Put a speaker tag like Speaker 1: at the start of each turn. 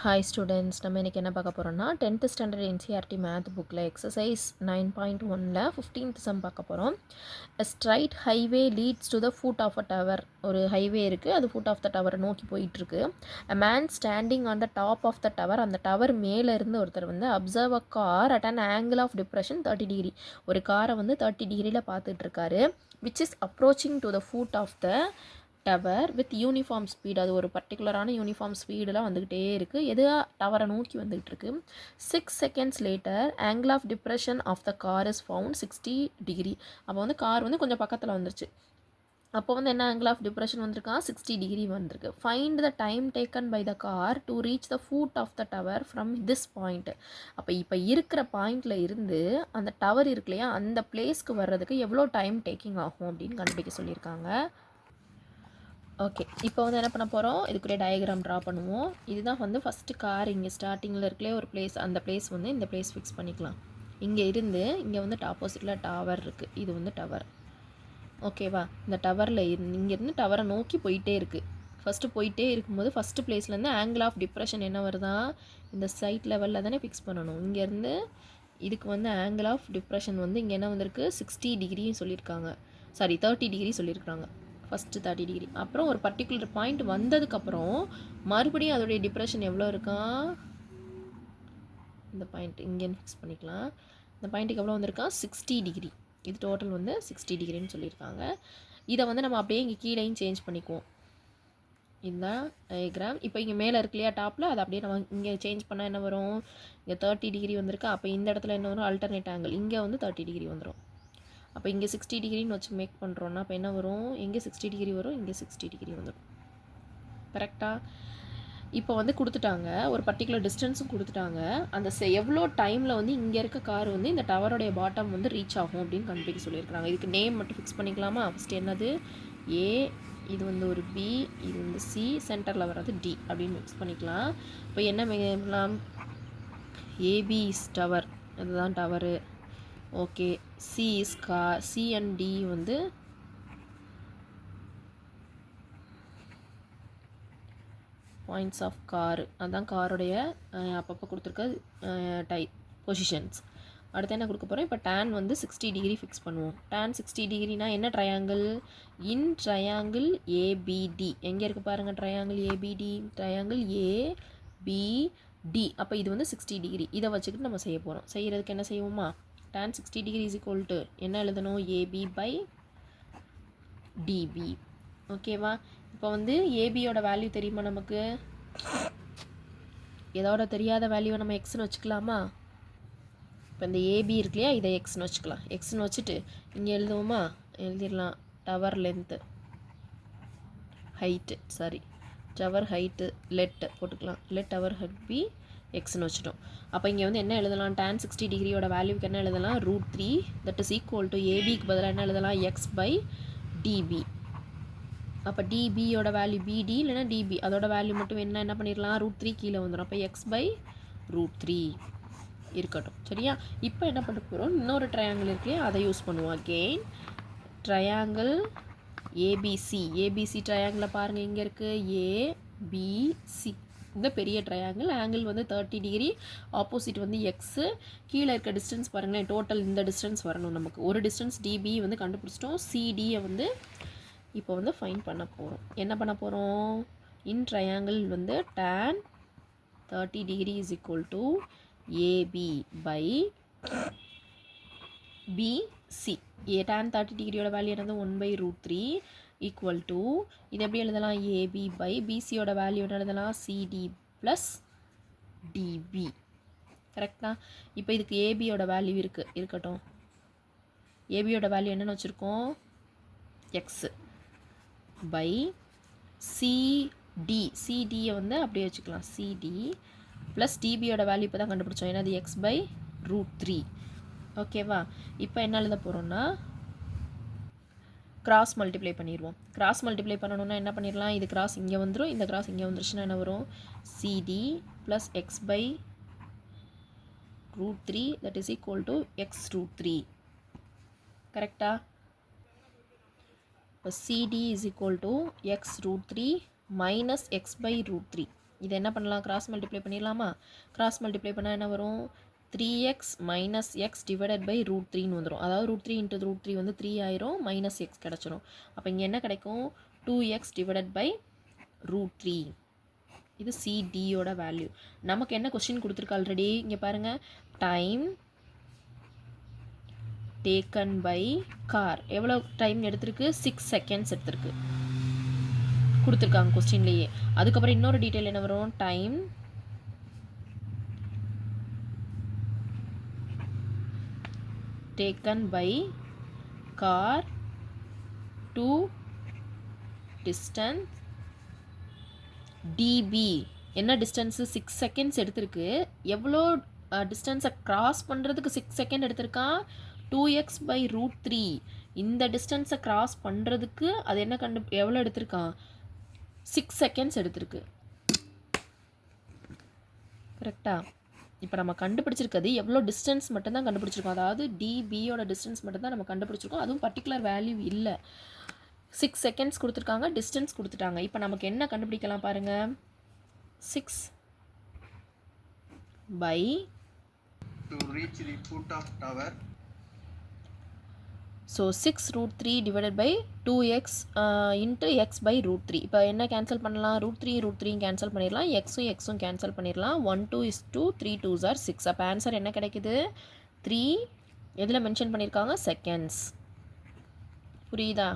Speaker 1: Hi students, நம்ம இன்னைக்கு என்ன பார்க்க போறோம்னா 10th ஸ்டாண்டர்ட் NCERT மேத் புக்கில் எக்ஸசைஸ் 9.1ல் 15th சம் பார்க்க போகிறோம். A straight highway leads to the foot of a tower. ஒரு ஹைவே இருக்குது, அது foot of the tower நோக்கி போயிட்டுருக்கு. A man standing on the top of the tower, அந்த tower மேலே இருந்து ஒருத்தர் வந்து observe a car at an angle of depression 30 degree. ஒரு காரை வந்து 30 டிகிரியில் பார்த்துட்டு இருக்காரு, which is approaching to the foot of the tower with uniform speed. அது ஒரு பர்டிகுலரான யூனிஃபார்ம் ஸ்பீடெலாம் வந்துக்கிட்டே இருக்குது. எது டவரை நோக்கி வந்துகிட்டு இருக்கு. 6 seconds later angle of depression of the car is found 60 degree. அப்போ வந்து கார் வந்து கொஞ்சம் பக்கத்தில் வந்துருச்சு. அப்போ வந்து என்ன ஆங்கிள் ஆஃப் டிப்ரெஷன் வந்திருக்கா, 60 டிகிரி வந்திருக்கு. Find the time taken by the car to reach the foot of the tower from this point. அப்போ இப்போ இருக்கிற பாயிண்டில் இருந்து அந்த டவர் இருக்கு இல்லையா, அந்த பிளேஸ்க்கு வர்றதுக்கு எவ்வளோ டைம் டேக்கிங் ஆகும் அப்படின்னு கண்டுபிடிக்க சொல்லியிருக்காங்க. ஓகே, இப்போ வந்து என்ன பண்ண போகிறோம், இதுக்குரிய டயக்ராம் ட்ரா பண்ணுவோம். இதுதான் வந்து ஃபஸ்ட்டு கார் இங்கே ஸ்டார்டிங்கில் இருக்கலே ஒரு பிளேஸ், அந்த பிளேஸ் வந்து இந்த பிளேஸ் ஃபிக்ஸ் பண்ணிக்கலாம். இங்கே இருந்து இங்கே வந்து ஆப்போசிட்டில் டவர் இருக்குது, இது வந்து டவர். ஓகேவா, இந்த டவரில் இங்கேருந்து டவரை நோக்கி போயிட்டே இருக்குது. ஃபஸ்ட்டு போயிட்டே இருக்கும்போது ஃபஸ்ட்டு பிளேஸ்லேருந்து ஆங்கிள் ஆஃப் டிப்ரெஷன் என்ன வருதா, இந்த சைட் லெவலில் தானே ஃபிக்ஸ் பண்ணணும். இங்கேருந்து இதுக்கு வந்து ஆங்கிள் ஆஃப் டிப்ரெஷன் வந்து இங்கே என்ன வந்திருக்கு, 60 டிகிரின்னு சொல்லியிருக்காங்க. சாரி 30 டிகிரி சொல்லியிருக்காங்க. First 30 degree. அப்புறம் ஒரு பர்டிகுலர் பாயிண்ட் வந்ததுக்கப்புறம் மறுபடியும் அதோடைய டிப்ரெஷன் எவ்வளோ இருக்கா, இந்த பாயிண்ட் இங்கேன்னு ஃபிக்ஸ் பண்ணிக்கலாம். இந்த பாயிண்ட்டுக்கு எவ்வளோ வந்திருக்கா, 60 டிகிரி. இது டோட்டல் வந்து 60 டிகிரின்னு சொல்லியிருக்காங்க. இதை வந்து நம்ம அப்படியே இங்கே கீழேயும் சேஞ்ச் பண்ணிக்குவோம். இதுதான் டயக்ராம். இப்போ இங்கே மேலே இருக்கு இல்லையா டாப்பில், அதை அப்படியே நம்ம இங்கே சேஞ்ச் பண்ணால் என்ன வரும், இங்கே 30 டிகிரி வந்திருக்கு. அப்போ இந்த இடத்துல என்ன வரும், அல்டர்னேட் ஆங்கிள், இங்கே வந்து 30 டிகிரி வந்துடும். அப்போ இங்கே 60 டிகிரின்னு வச்சு மேக் பண்ணுறோன்னா அப்போ என்ன வரும், இங்கே 60 டிகிரி வரும், இங்கே 60 டிகிரி வந்துடும். கரெக்டாக. இப்போ வந்து கொடுத்துட்டாங்க, ஒரு பர்டிகுலர் டிஸ்டன்ஸும் கொடுத்துட்டாங்க. அந்த எவ்வளோ டைமில் வந்து இங்கே இருக்க கார் வந்து இந்த டவருடைய பாட்டம் வந்து ரீச் ஆகும் அப்படின்னு கண்டுபிடிக்க சொல்லியிருக்காங்க. இதுக்கு நேம் மட்டும் ஃபிக்ஸ் பண்ணிக்கலாமா. ஃபஸ்ட்டு என்னது ஏ, இது வந்து ஒரு பி, இது வந்து சி, சென்டரில் வர்றது டி அப்படின்னு ஃபிக்ஸ் பண்ணிக்கலாம். இப்போ என்ன பண்ணலாம், ஏபி இஸ் டவர், அதுதான் tower. Okay, C is car, C and D வந்து பாயிண்ட்ஸ் ஆஃப் கார், அதுதான் காருடைய அப்பப்போ கொடுத்துருக்க பொசிஷன்ஸ். அடுத்து என்ன கொடுக்க போகிறோம், இப்போ டேன் வந்து 60 டிகிரி ஃபிக்ஸ் பண்ணுவோம். டேன் 60 டிகிரினா என்ன ட்ரையாங்கிள், இன் ட்ரையாங்கிள் ஏபிடி. எங்கே இருக்குது பாருங்கள், ட்ரையாங்கிள் ஏபிடி, ட்ரையாங்கிள் ஏபிடி. அப்போ இது வந்து 60 டிகிரி. இதை வச்சுக்கிட்டு நம்ம செய்ய போகிறோம். செய்கிறதுக்கு என்ன செய்வோமா, tan 60 degree is equal to என்ன எழுதணும், AB by DB. ஓகேவா. இப்போ வந்து ஏபியோட வேல்யூ தெரியுமா நமக்கு, இதோட தெரியாத வேல்யூவை நம்ம எக்ஸ்னு வச்சுக்கலாமா. இப்போ இந்த ஏபி இருக்கு இல்லையா, இதை எக்ஸ்னு வச்சுக்கலாம். எக்ஸ்னு வச்சுட்டு இங்கே எழுதுவோமா, எழுதிடலாம். Tower length, height, sorry tower height, let போட்டுக்கலாம். லெட் டவர் ஹெட் பி எக்ஸ்னு வச்சுட்டோம். அப்போ இங்கே வந்து என்ன எழுதலாம், tan 60 டிகிரியோட வேல்யூக்கு என்ன எழுதலாம், √3 தட் இஸ் ஈக்குவல் டு ஏபிக்கு பதிலாக என்ன எழுதலாம், எக்ஸ் பை டிபி. அப்போ டிபியோட வேல்யூ பிடி இல்லைனா டிபி, அதோட வேல்யூ மட்டும் என்ன பண்ணிடலாம், √3 கீழே வந்துடும். அப்போ எக்ஸ் பை √3 இருக்கட்டும். சரியா. இப்போ என்ன பண்ண போகிறோம், இன்னொரு ட்ரையாங்கிள் இருக்கு, அதை யூஸ் பண்ணுவோம். அகெயின் ட்ரையாங்கிள் ஏபிசி, ஏபிசி ட்ரையாங்கிளில் பாருங்கள் இங்கே இருக்குது ஏபிசி, இந்த பெரிய ட்ரையாங்கிள். ஆங்கிள் வந்து 30 டிகிரி, ஆப்போசிட் வந்து எக்ஸு. கீழே இருக்க டிஸ்டன்ஸ் பாருங்களேன், டோட்டல் இந்த டிஸ்டன்ஸ் வரணும் நமக்கு. ஒரு டிஸ்டன்ஸ் டிபி வந்து கண்டுபிடிச்சிட்டோம். சிடியை வந்து இப்போ வந்து ஃபைன் பண்ண போகிறோம். என்ன பண்ண போகிறோம், இன் ட்ரையாங்கிள் வந்து tan 30 degree is equal to AB by BC. tan 30 டிகிரியோட வேல்யூ என்னது 1/√3 ஈக்குவல் டு, இது எப்படி எழுதலாம், ஏபி பை பிசியோட வேல்யூ என்ன எழுதலாம், சிடி ப்ளஸ் டிபி. கரெக்டா. இப்போ இதுக்கு ஏபியோட வேல்யூ இருக்கட்டும். ஏபியோட வேல்யூ என்னென்னு வச்சுருக்கோம், எக்ஸு பை சிடி, சிடியை வந்து அப்படியே வச்சுக்கலாம், சிடி ப்ளஸ் டிபியோட வேல்யூ இப்போ தான் கண்டுபிடிச்சோம், ஏன்னா அது எக்ஸ் பை √3. ஓகேவா. இப்போ என்ன எழுத போகிறோம்னா, கிராஸ் மல்டிப்ளை பண்ணிடுவோம். கிராஸ் மல்டிப்ளை பண்ணணுன்னா என்ன பண்ணிடலாம், இது கிராஸ் இங்கே வந்துடும், இந்த கிராஸ் இங்கே வந்துருச்சுன்னா என்ன வரும், CD plus X by √3 that is equal to X √3. கரெக்டா. இப்போ CD is equal to X √3 minus X by √3. இது என்ன பண்ணலாம், கிராஸ் மல்டிப்ளை பண்ணிடலாமா? கிராஸ் மல்டிப்ளை பண்ணால் என்ன வரும், 3x minus X divided by √3ன்னு வந்துடும். அதாவது √3 இன்ட்டு √3 வந்து 3 ஆயிரும், மைனஸ் எக்ஸ் கிடச்சிரும். அப்போ இங்கே என்ன கிடைக்கும், 2x டிவைடட் பை √3. இது சிடியோட வேல்யூ. நமக்கு என்ன கொஸ்டின் கொடுத்துருக்கு ஆல்ரெடி, இங்கே பாருங்கள், டைம் டேக்கன் பை கார் எவ்வளோ டைம் எடுத்திருக்கு, 6 செகண்ட்ஸ் எடுத்திருக்கு கொடுத்துருக்காங்க கொஸ்டின்லேயே. அதுக்கப்புறம் இன்னொரு டீட்டெயில் என்ன வரும், time taken by car to distance DB. என்ன டிஸ்டன்ஸு, 6 செகண்ட்ஸ் எடுத்திருக்கு. எவ்வளோ டிஸ்டன்ஸை க்ராஸ் பண்ணுறதுக்கு 6 செகண்ட் எடுத்திருக்கான், 2x பை √3. இந்த டிஸ்டன்ஸை க்ராஸ் பண்ணுறதுக்கு அது என்ன எவ்வளோ எடுத்திருக்கான், 6 செகண்ட்ஸ் எடுத்திருக்கு. கரெக்டா? இப்போ நம்ம கண்டுபிடிச்சிருக்கிறது எவ்வளோ டிஸ்டன்ஸ் மட்டும்தான் கண்டுபிடிச்சிருக்கோம். அதாவது டிபியோட டிஸ்டன்ஸ் மட்டும்தான் நம்ம கண்டுபிடிச்சிருக்கோம். அதுவும் பர்டிகுலர் வேல்யூ இல்லை. 6 செகண்ட்ஸ் கொடுத்துருக்காங்க, டிஸ்டன்ஸ் கொடுத்துட்டாங்க. இப்போ நமக்கு என்ன கண்டுபிடிக்கலாம் பாருங்கள், 6 by
Speaker 2: to reach the foot of tower.
Speaker 1: So 6 √3 divided by 2x into x by √3. இப்போ என்ன கேன்சல் பண்ணலாம், √3 கேன்சல் பண்ணிடலாம், எக்ஸும் கேன்சல் பண்ணிடலாம். 1 2 is 2, 3 2s are 6. அப்போ ஆன்சர் என்ன கிடைக்குது, 3 எதில் மென்ஷன் பண்ணியிருக்காங்க, செகண்ட்ஸ். புரியுதா?